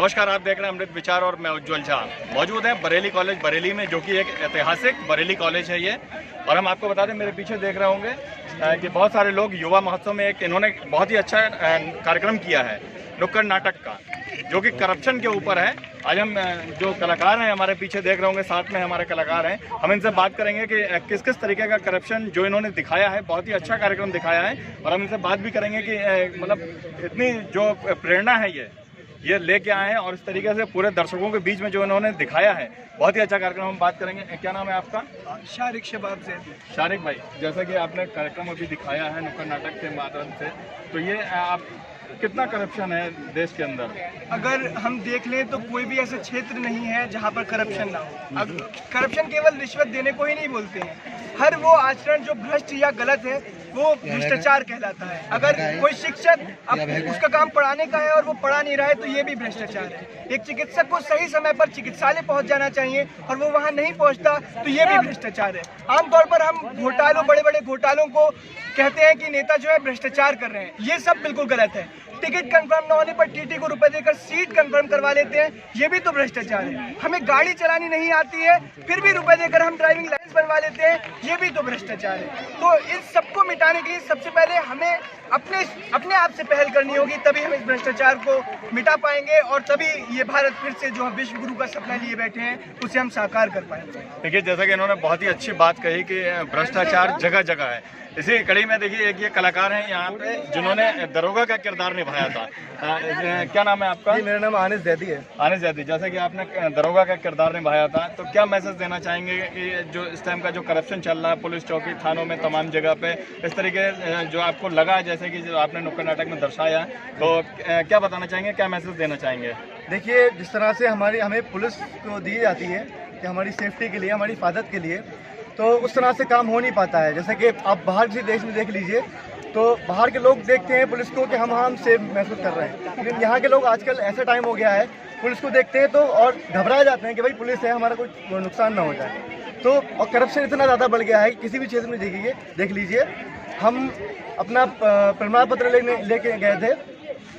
नमस्कार, आप देख रहे हैं अमृत विचार और मैं उज्ज्वल झा। मौजूद हैं बरेली कॉलेज बरेली में, जो कि एक ऐतिहासिक बरेली कॉलेज है ये। और हम आपको बता दें, मेरे पीछे देख रहे होंगे कि बहुत सारे लोग युवा महोत्सव में इन्होंने बहुत ही अच्छा कार्यक्रम किया है नुक्कड़ नाटक का, जो कि करप्शन के ऊपर है। आज हम जो कलाकार हैं हमारे पीछे देख रहे होंगे, साथ में हमारे कलाकार हैं, हम इनसे बात करेंगे कि किस किस तरीके का करप्शन जो इन्होंने दिखाया है। बहुत ही अच्छा कार्यक्रम दिखाया है और हम इनसे बात भी करेंगे कि मतलब इतनी जो प्रेरणा है ये लेके आए हैं और इस तरीके से पूरे दर्शकों के बीच में जो इन्होंने दिखाया है, बहुत ही अच्छा कार्यक्रम। हम बात करेंगे। क्या नाम है आपका? शारिक शबाब से। शारिक भाई, जैसा कि आपने कार्यक्रम अभी दिखाया है नुक्कड़ नाटक के माध्यम से, तो ये आप कितना करप्शन है देश के अंदर? अगर हम देख लें तो कोई भी ऐसा क्षेत्र नहीं है जहां पर करप्शन ना हो। करप्शन केवल रिश्वत देने को ही नहीं बोलते हैं, हर वो आचरण जो भ्रष्ट या गलत है वो भ्रष्टाचार कहलाता है। अगर कोई शिक्षक अब उसका काम पढ़ाने का है और वो पढ़ा नहीं रहा है तो ये भी भ्रष्टाचार है। एक चिकित्सक को सही समय पर चिकित्सालय पहुंच जाना चाहिए और वो वहां नहीं पहुंचता तो ये भी भ्रष्टाचार है। आमतौर पर हम घोटालों, बड़े बड़े घोटालों को कहते हैं कि नेता जो है भ्रष्टाचार कर रहे हैं, ये सब बिल्कुल गलत है। टिकट कंफर्म न होने पर टीटी को रुपए देकर सीट कंफर्म करवा लेते हैं, ये भी तो भ्रष्टाचार है। हमें गाड़ी चलानी नहीं आती है फिर भी रुपए देकर हम ड्राइविंग लाइसेंस बनवा लेते हैं, ये भी तो भ्रष्टाचार है। तो इस सबको मिटाने के लिए सबसे पहले हमें अपने आप से पहल करनी होगी, तभी हम इस भ्रष्टाचार को मिटा पाएंगे और तभी ये भारत फिर से जो हम विश्व गुरु का सपना लिए बैठे हैं उसे हम साकार कर पाएंगे। देखिए, जैसा कि इन्होंने बहुत ही अच्छी बात कही कि भ्रष्टाचार जगह जगह है। इसी कड़ी में देखिए, एक ये कलाकार हैं यहाँ पे जिन्होंने दरोगा का किरदार निभाया था। क्या नाम है आपका? मेरा नाम आनिस जैदी है। आनिस जैदी, जैसे कि आपने दरोगा का किरदार निभाया था, तो क्या मैसेज देना चाहेंगे कि जो इस टाइम का जो करप्शन चल रहा है पुलिस चौकी, थानों में, तमाम जगह पे, इस तरीके जो आपको लगा जैसे कि जो आपने नुक्कड़ नाटक में दर्शाया, तो क्या बताना चाहेंगे, क्या मैसेज देना चाहेंगे? देखिए, जिस तरह से हमें पुलिस को दी जाती है कि हमारी सेफ्टी के लिए, हमारी हिफाजत के लिए, तो उस तरह से काम हो नहीं पाता है। जैसे कि आप बाहर किसी देश में देख लीजिए तो बाहर के लोग देखते हैं पुलिस को कि हम सेफ महसूस कर रहे हैं, लेकिन यहाँ के लोग आजकल ऐसा टाइम हो गया है, पुलिस को देखते हैं तो और घबरा जाते हैं कि भाई पुलिस है, हमारा कोई नुकसान ना हो जाए। तो और करप्शन इतना ज़्यादा बढ़ गया है कि किसी भी क्षेत्र में देख लीजिए। हम अपना प्रमाण पत्र लेके गए थे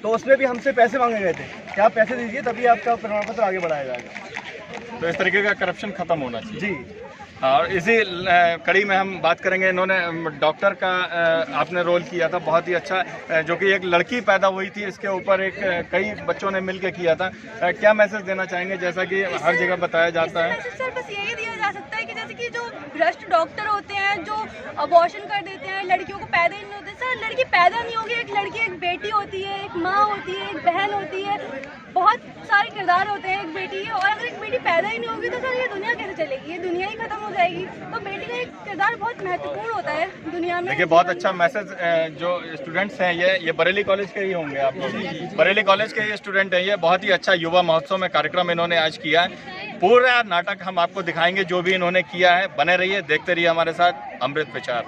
तो उसमें भी हमसे पैसे मांगे गए थे कि आप पैसे दीजिए तभी आपका प्रमाण पत्र आगे बढ़ाया जाएगा। तो इस तरीके का करप्शन खत्म होना चाहिए जी। और इसी कड़ी में हम बात करेंगे, इन्होंने डॉक्टर का आपने रोल किया था, बहुत ही अच्छा, जो कि एक लड़की पैदा हुई थी, इसके ऊपर एक कई बच्चों ने मिलकर किया था। क्या मैसेज देना चाहेंगे, जैसा कि हर जगह बताया जाता है? सर बस यही दिया जा सकता है कि जैसे कि जो भ्रष्ट डॉक्टर होते हैं जो अबॉर्शन कर देते हैं, लड़कियों को पैदा ही नहीं होते। सर लड़की पैदा नहीं होगी, एक लड़की एक बेटी होती है, एक माँ होती है, एक बहन होती है, बहुत सारे किरदार होते हैं एक बेटी, और अगर एक बेटी पैदा ही नहीं होगी तो सर ये दुनिया कैसे चलेगी, ये दुनिया ही खत्म हो जाएगी। तो बेटी का एक किरदार बहुत महत्वपूर्ण होता है दुनिया में। देखिए, बहुत अच्छा मैसेज। जो स्टूडेंट्स हैं ये बरेली कॉलेज के ही होंगे, आप लोग बरेली कॉलेज के ही स्टूडेंट हैं। ये बहुत ही अच्छा युवा महोत्सव में कार्यक्रम इन्होंने आज किया है। पूरा नाटक हम आपको दिखाएंगे जो भी इन्होंने किया है। बने रहिए, देखते रहिए हमारे साथ अमृत विचार।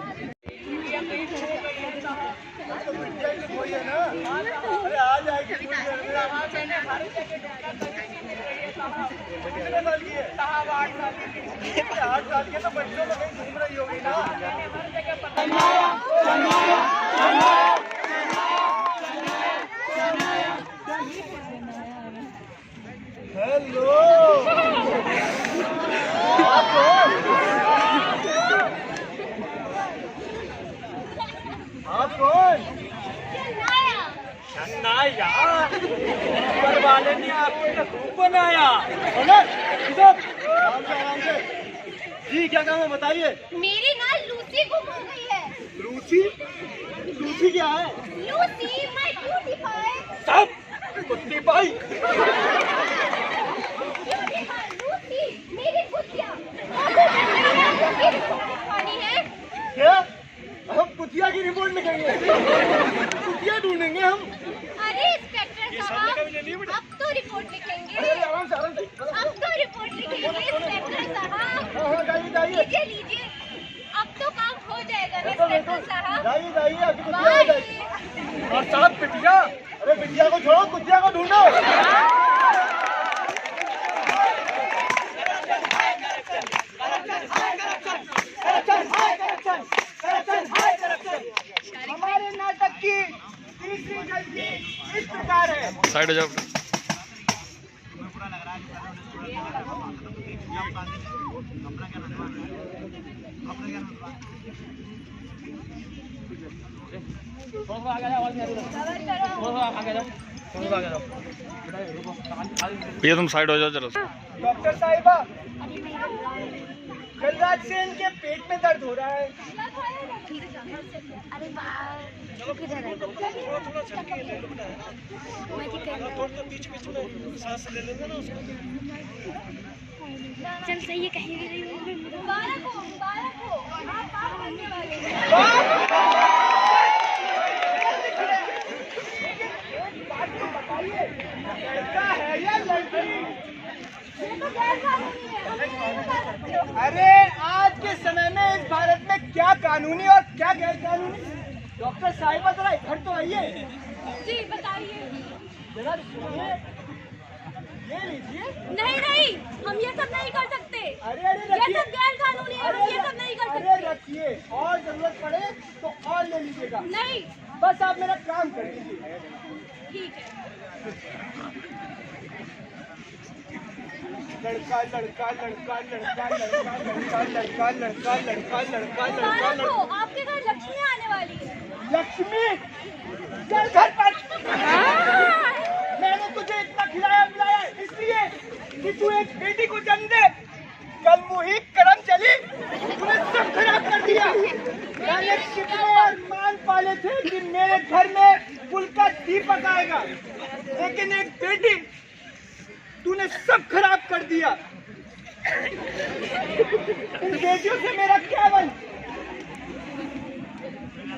हेलो, आप कौन? ऊपर वाले ने आपको तो खूब बनाया। जी, क्या काम है बताइए। मेरी ना लूसी गुम हो गई है। लूसी? लूसी क्या है? Lucy my cutie pie. सब कुत्ती पाई। लूसी मेरी कुतिया। पानी है क्या? हम कुतिया की रिपोर्ट लिखेंगे? कुतिया ढूंढेंगे हम? अरे इंस्पेक्टर साहब, अब तो रिपोर्ट लिखेंगे। आराम से अब तो रिपोर्ट लिखेंगे इंस्पेक्टर साहब। हाँ, जाइए। लीजिए, अब तो काम हो जाएगा ना इंस्पेक्टर साहब। जाइए, आपकी कुतिया आ जाएगी। और साहब बिटिया, अरे बिटिया को छोड़ो, कुतिया को ढूंढो। हमारे नाटक की तीसरी गलती इस प्रकार है। साइड हो जाओ। भैया तुम साइड हो जाओ जरा। डॉक्टर साहिबा, कल रात से इनके पेट में दर्द हो रहा है। अरे बाहर किधर है? चल सही है, कहीं भी नहीं। मुबारक हो, मुबारक हो, आप पास बनने वाले हैं। लड़का है या लड़की? ये तो गैर कानूनी है, हम नहीं बता सकते हो। अरे आज के समय में इस भारत में क्या कानूनी और क्या गैर कानूनी? डॉक्टर साहिबा जरा इधर तो आइए। जी बताइए। जरा सुनिए, ये लीजिए। नहीं नहीं, हम ये सब नहीं कर सकते। अरे ये रखिए। सब गैर कानूनी है, हम ये सब नहीं कर अरे सकते। रखिए, और जरूरत पड़े तो और ले लीजिएगा। नहीं, बस आप मेरा काम कर दीजिए। ठीक है। लड़का लड़का लड़का लड़का लड़का लड़का लड़का लड़का लड़का लड़का मुबारक लड़का हो, आपके घर लक्ष्मी आने वाली है। लक्ष्मी चल घर पर। मैंने तुझे इतना खिलाया पिलाया इसलिए कि तू एक बेटी को जन्म दे। कल मुही करम चली, तूने सब खराब कर दिया। मैंने कितने अरमान पाले थे कि मेरे घर में कुल का दीपक आएगा, लेकिन एक बेटी तूने सब खराब कर दिया। इन बेटियों से मेरा क्या बन?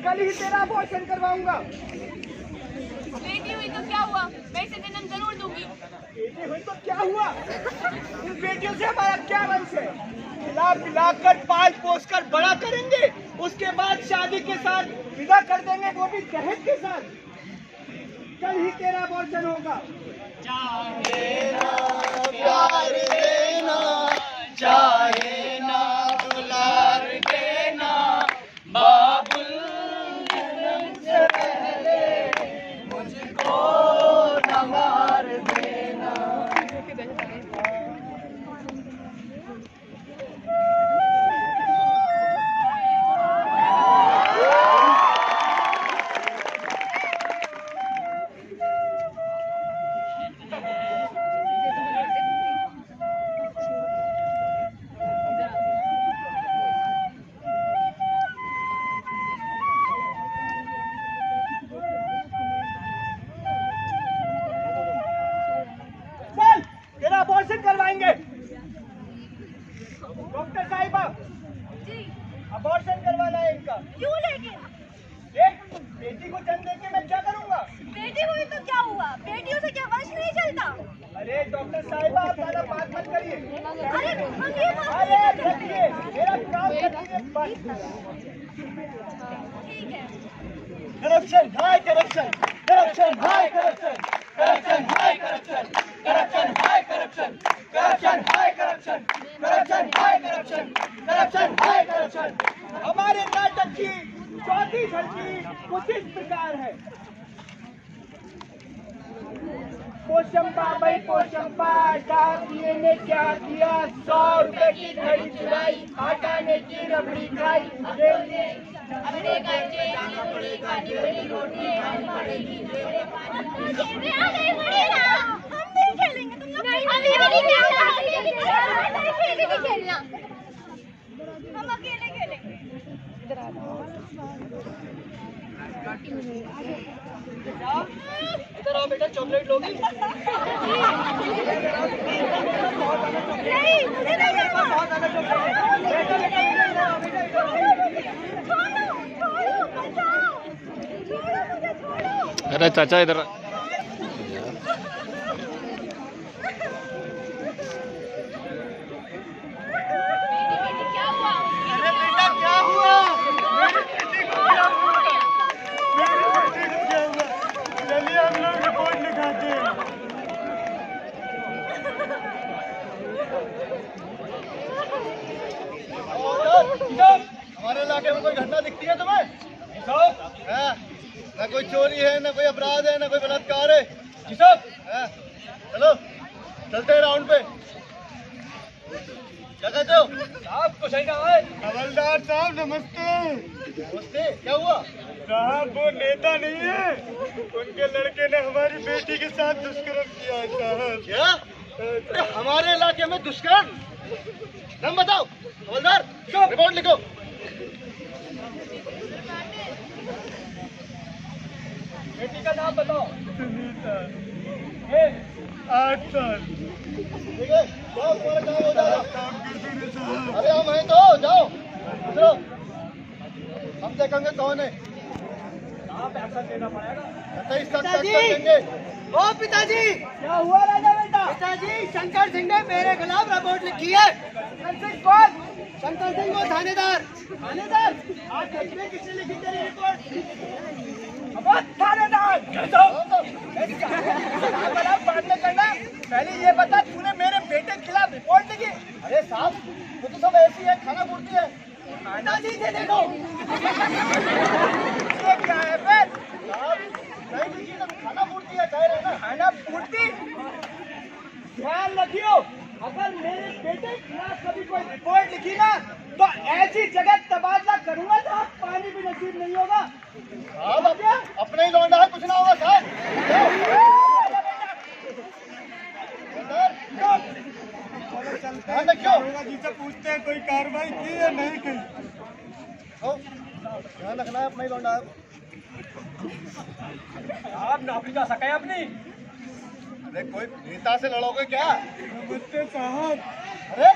कल ही तेरा अबॉर्शन करवाऊंगा। बेटी हुई तो क्या हुआ, मैं इसे जन्म जरूर दूंगी। बेटी हुई तो क्या हुआ? इन बेटियों से हमारा क्या वंश है? खिला पिला कर पाल पोस कर बड़ा करेंगे, उसके बाद शादी के साथ विदा कर देंगे, वो भी दहेज के साथ। कल ही तेरा अबॉर्शन होगा। प्यार देना, चाहे ना दुलार देना, बाबुल जन्म से पहले मुझको नवार देना। चल तेरा अबॉर्शन करवाएंगे। डॉक्टर साहिबा, जी, अबॉर्शन करवाना है इनका। क्यों लेकिन? एक बेटी को जन्म देके मैं क्या करूंगा? बेटी हुई तो क्या हुआ, बेटियों से क्या वंश नहीं चलता? अरे डॉक्टर साहिबा, आप ज्यादा बात मत करिए। अरे हम ये बात अरे नहीं कर रखिए, मेरा काम कर दीजिए बस। ठीक है। करप्शन हाय करप्शन, करप्शन हाय करप्शन, करप्शन हाय करप्शन, करप्शन हाय करप्शन, करप्शन हाय करप्शन, करप्शन हाय करप्शन, करप्शन हाय करप्शन। हमारे नाटक की चौथी झलकी कुछ इस प्रकार है। पोशंपा भाई पोशंपा, डाकिए ने क्या किया? 100 रुपए की घड़ी चुराई, आटा ने की रबड़ी खाई, अपने घर के जाना पड़ेगा, निवड़ी रोटी खानी पड़ेगी। हम नहीं खेलेंगे, तुम लोग नहीं खेलना, हम अकेले खेलेंगे। इधर आओ बेटा, चॉकलेट लोगी? नहीं, मुझे नहीं करना। बहुत ज्यादा चॉकलेट है। बेटा बेटा इधर आओ, बेटा इधर आओ। छोड़ो, छोड़ो, बचाओ, छोड़ो मुझे, छोड़ो। अरे चाचा इधर। क्या हुआ? अरे बेटा क्या हुआ? मेरी बेटी को क्या हुआ? मेरी बेटी को क्या हुआ? चलिए हम लोग रिपोर्ट लिखाते हैं। हमारे इलाके में कोई घटना दिखती है तुम्हें? हाँ, न कोई चोरी है, न कोई अपराध है, न कोई बलात्कार है। जी साहब, हाँ, चलो चलते हैं राउंड पे। क्या कहते हो साहब? कुछ नहीं कहा है। हवलदार साहब नमस्ते। नमस्ते, क्या हुआ साहब? वो नेता नहीं है, उनके लड़के ने हमारी बेटी के साथ दुष्कर्म किया है साहब। क्या? हमारे इलाके में दुष्कर्म? नाम बताओ हवलदार, रिपोर्ट लिखो। बेटी का नाम बताओ। 8 साल। ठीक है, जाओ तुम्हारा काम हो जाएगा। अरे हम हैं तो जाओ, चलो हम देखेंगे कौन है। देना पड़ेगा। ओ पिताजी, क्या हुआ राजा बेटा? पिताजी, शंकर सिंह ने मेरे खिलाफ रिपोर्ट लिखी है। शंकर सिंह कौन? शंकर सिंह वो थानेदार। थानेदार? आज देखिए किसने लिखी तेरी रिपोर्ट। थानेदार बाद में करना, पहले ये बता तूने मेरे बेटे के खिलाफ रिपोर्ट लिखी? अरे साहब वो तो सब ऐसी है, खाना पूर्ति है। पिताजी से देखो ये क्या है फिर? नहीं लिखी तो खाना पूर्ति है, कह रहे ना खाना पूर्ति। ध्यान रखियो, अगर मेरे बेटे के खिलाफ कभी कोई रिपोर्ट लिखी ना तो ऐसी जगह तबादला करूंगा तो आप पानी भी नसीब नहीं होगा। अपने ही लौंडा है, कुछ ना होगा साहब। जी से पूछते हैं कोई कार्रवाई की या नहीं की। ध्यान रखना है, अपना ही लौंडा है। आप नौकरी जा सके अपनी। अरे कोई नेता से लड़ोगे क्या? नमस्ते साहब। अरे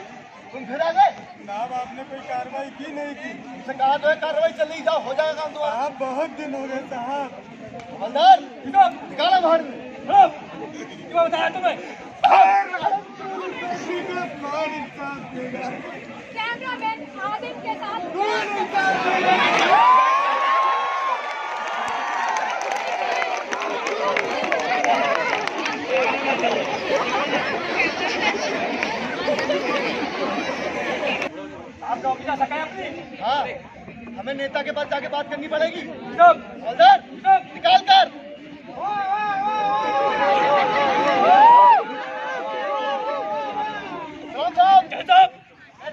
तुम फिर आ गए साहब, आपने कोई कार्रवाई की नहीं की? तुमसे कहा तो है कार्रवाई चली जाओ, हो जाएगा काम तुम्हारा। आप बहुत दिन हो गए साहब। हवलदार निकालो बाहर। क्यों बताया तुम्हें? कैमरामैन आदित्य के साथ आप नौकरी जा सके अपनी। हाँ, हमें नेता के पास जाके बात करनी पड़ेगी। हवलदार निकाल कर।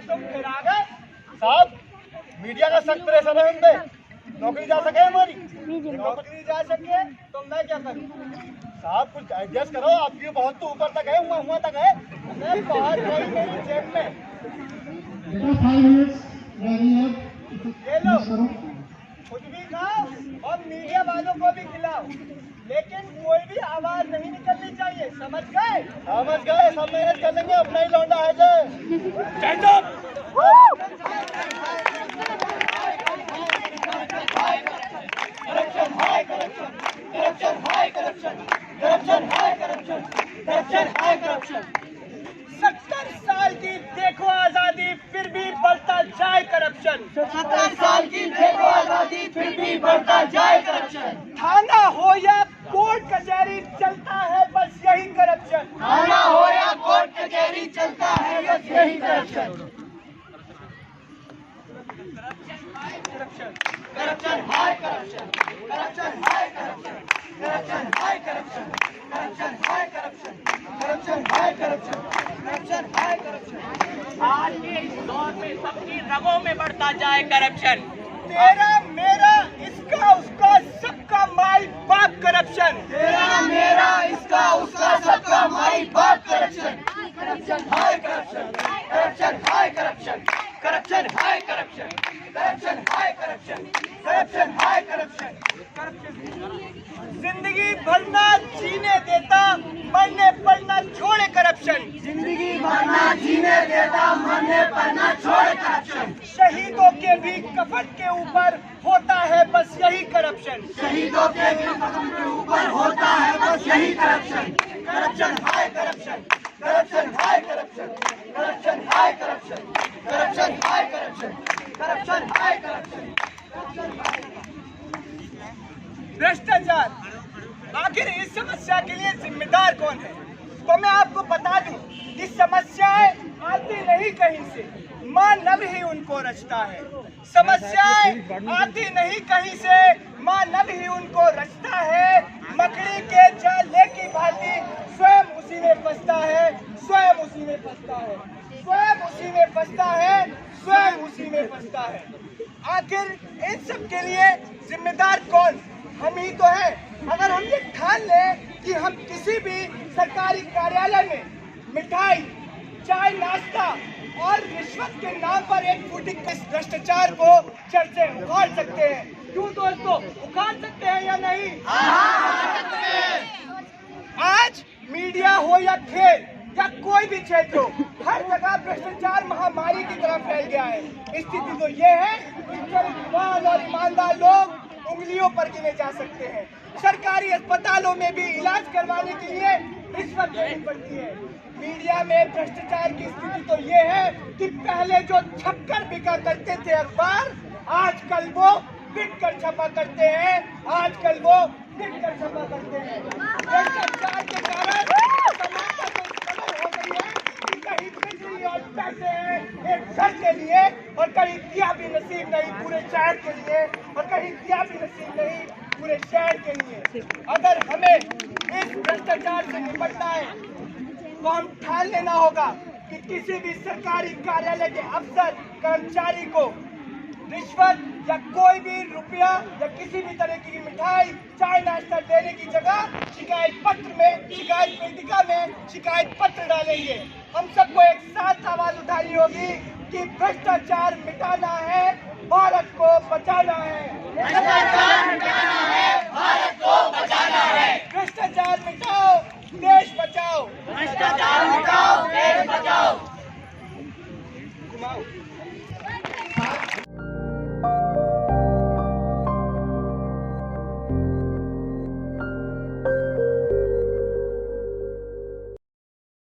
तुम फिर आ गए साहब, मीडिया का सख्त प्रेशर है उनपे। नौकरी जा सके हमारी? नौकरी जा सके तो मैं क्या करूं साहब? कुछ एडजस्ट करो, आपकी बहुत तो ऊपर तक है, हुआ तक है। मैं बाहर गई मेरी जेब में। ये लो, खुद भी खाओ और मीडिया वालों को भी खिलाओ, लेकिन कोई भी आवाज नहीं निकलनी चाहिए, समझ गए? समझ गए, सब मैनेज कर लेंगे, अपना ही लौंडा है जो। 70 साल की देखो आजादी फिर भी बढ़ता जाए करप्शन। 70 साल की देखो आजादी फिर भी बढ़ता जाए करप्शन। थाना हो या कोर्ट कचहरी चलता है बस यही करप्शन। थाना हो या कोर्ट कचहरी चलता है बस यही करप्शन। करप्शन हाय करप्शन, करप्शन हाय करप्शन, करप्शन हाय करप्शन, करप्शन हाय करप्शन, करप्शन हाय करप्शन, करप्शन हाय करप्शन। आज के इस दौर में सबकी रगों में बढ़ता जाए करप्शन। तेरा मेरा इसका उसका सबका माई बाप करप्शन। तेरा मेरा इसका उसका सबका माई बाप करप्शन। करप्शन हाय करप्शन, करप्शन हाय करप्शन, करप्शन हाय करप्शन, करप्शन हाय करप्शन, करप्शन हाय करप्शन। जिंदगी भर ना जीने देता, मरने पर ना छोड़े करप्शन। जिंदगी भर ना जीने देता, मरने पर ना छोड़े करप्शन। शहीदों के भी कफन के ऊपर होता है बस यही करप्शन। शहीदों के भी कफन के ऊपर होता है बस यही करप्शन। करप्शन हाय करप्शन, करप्शन हाय करप्शन, करप्शन हाय करप्शन, करप्शन हाय करप्शन, करप्शन हाय करप्शन। भ्रष्टाचार, आखिर इस समस्या के लिए जिम्मेदार कौन है? तो मैं आपको बता दूं, इस समस्याएं आती नहीं कहीं से, मानव ही उनको रचता है। समस्याएं आती नहीं कहीं से, मानव ही उनको रचता है। मकड़ी के जाले की भांति स्वयं उसी में फंसता है, स्वयं उसी में फंसता है, स्वयं उसी में फंसता है स्वयं उसी में फंसता है। आखिर इन सब के लिए जिम्मेदार कौन? हम ही तो हैं। अगर हम ये ठान लें कि हम किसी भी सरकारी कार्यालय में मिठाई, चाय, नाश्ता और रिश्वत के नाम पर एक फुटी इस भ्रष्टाचार को चढ़ से उखाड़ सकते हैं। क्यों दोस्तों, उखाड़ सकते हैं या नहीं? आज मीडिया हो या खेल या कोई भी क्षेत्र हो, हर जगह भ्रष्टाचार महामारी की तरह फैल गया है। स्थिति तो ये है कि चरित्रवान और ईमानदार लोग उंगलियों पर गिने जा सकते हैं। सरकारी अस्पतालों में भी इलाज करवाने के लिए रिश्वत देनी पड़ती है। मीडिया में भ्रष्टाचार की स्थिति तो ये है कि पहले जो छपकर बिका करते थे अखबार, आजकल वो बिककर छपा करते हैं। आजकल वो बिककर छपा करते हैं। भ्रष्टाचार के कारण समानता तो इस कदर हो गई है कि कहीं बिजली और पैसे हैं एक घर के लिए, और कहीं दिया भी नसीब नहीं पूरे शहर के लिए, और कहीं दिया भी नसीब नहीं पूरे शहर के लिए। अगर हमें इस भ्रष्टाचार से निपटना है तो हम ठान लेना होगा कि किसी भी सरकारी कार्यालय के अफसर कर्मचारी को रिश्वत या कोई भी रुपया या किसी भी तरह की मिठाई, चाय, नाश्ता देने की जगह शिकायत पेटिका में शिकायत पत्र डालेंगे। हम सबको एक साथ आवाज उठानी होगी कि भ्रष्टाचार मिटाना है, भारत को बचाना है। भ्रष्टाचार मिटाना है, भारत को बचाना है।